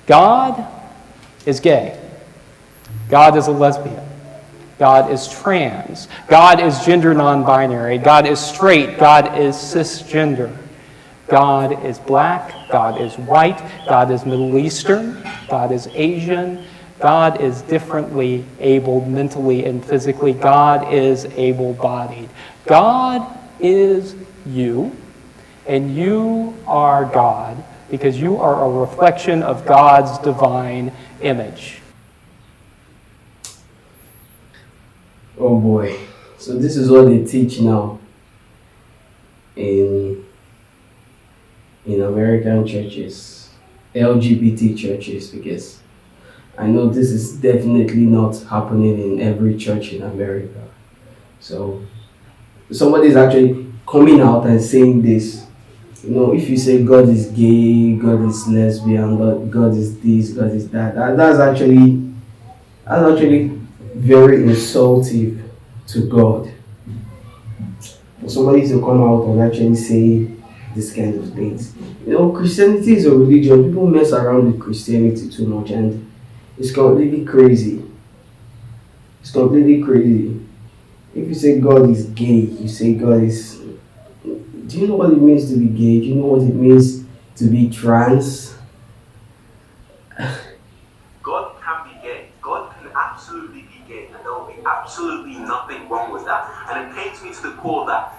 God is gay. God is a lesbian. God is trans. God is gender non-binary. God is straight. God is cisgender. God is black. God is white. God is Middle Eastern. God is Asian. God is differently abled mentally and physically. God is able-bodied. God is you, and you are God because you are a reflection of God's divine image. Oh boy. So this is what they teach now in American churches, LGBT churches, because I know this is definitely not happening in every church in America. So somebody is actually coming out and saying this. If you say God is gay, God is lesbian, God is this, God is that, that's actually very insultive to God. For somebody to come out and actually say this kind of things. Christianity is a religion. People mess around with Christianity too much, and it's completely crazy. It's completely crazy. If you say God is gay, you say God is. Do you know what it means to be gay? Do you know what it means to be trans? God can be gay. God can absolutely be gay, and there will be absolutely nothing wrong with that. And it pains me to the core that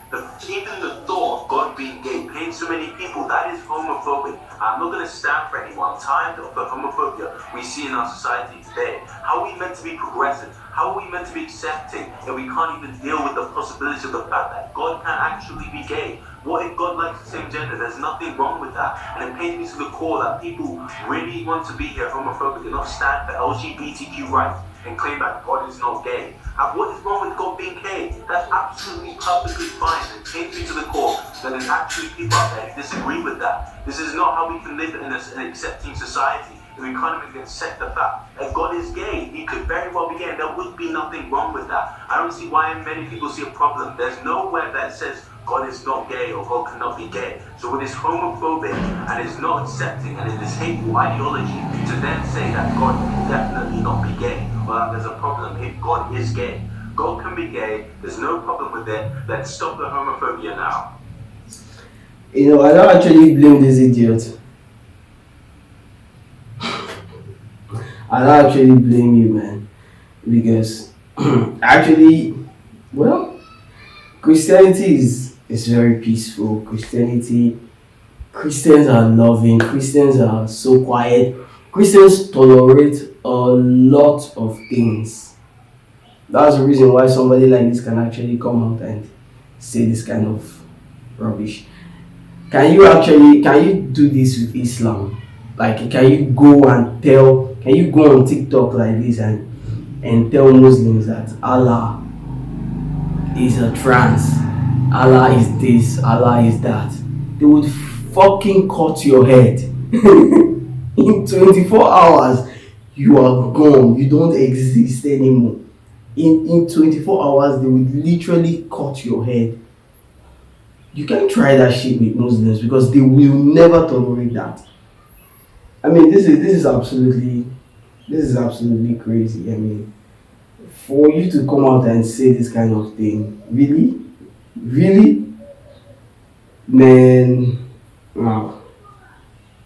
even the thought of God being gay pains so many people. That is homophobic. I'm not going to stand for anyone. I'm tired of the homophobia we see in our society today. How are we meant to be progressive? How are we meant to be accepting if we can't even deal with the possibility of the fact that God can actually be gay? What if God likes the same gender? There's nothing wrong with that. And it pains me to the core that people really want to be here homophobic and not stand for LGBTQ rights and claim that God is not gay. And what is wrong with God being gay? That's absolutely perfectly fine. And it pains me to the core that there's actually people out there who disagree with that. This is not how we can live in an accepting society. If we can't even accept the fact that God is gay, he could very well be gay, and there would be nothing wrong with that. I don't see why many people see a problem. There's nowhere that says God is not gay or God cannot be gay. So it is homophobic and is not accepting and it is hateful ideology to then say that God can definitely not be gay or that there's a problem if God is gay. God can be gay, there's no problem with it. Let's stop the homophobia now. I don't actually blame this idiot. I don't actually blame you, man, because actually, well, Christianity is very peaceful. Christians are loving. Christians are so quiet. Christians tolerate a lot of things. That's the reason why somebody like this can actually come out and say this kind of rubbish. Can you do this with Islam? Like, can you go on TikTok like this and tell Muslims that Allah is a trans, Allah is this, Allah is that? They would fucking cut your head. In 24 hours, you are gone. You don't exist anymore. In 24 hours, they would literally cut your head. You can't try that shit with Muslims because they will never tolerate that. I mean, this is absolutely crazy. I mean, for you to come out and say this kind of thing, really, man, wow.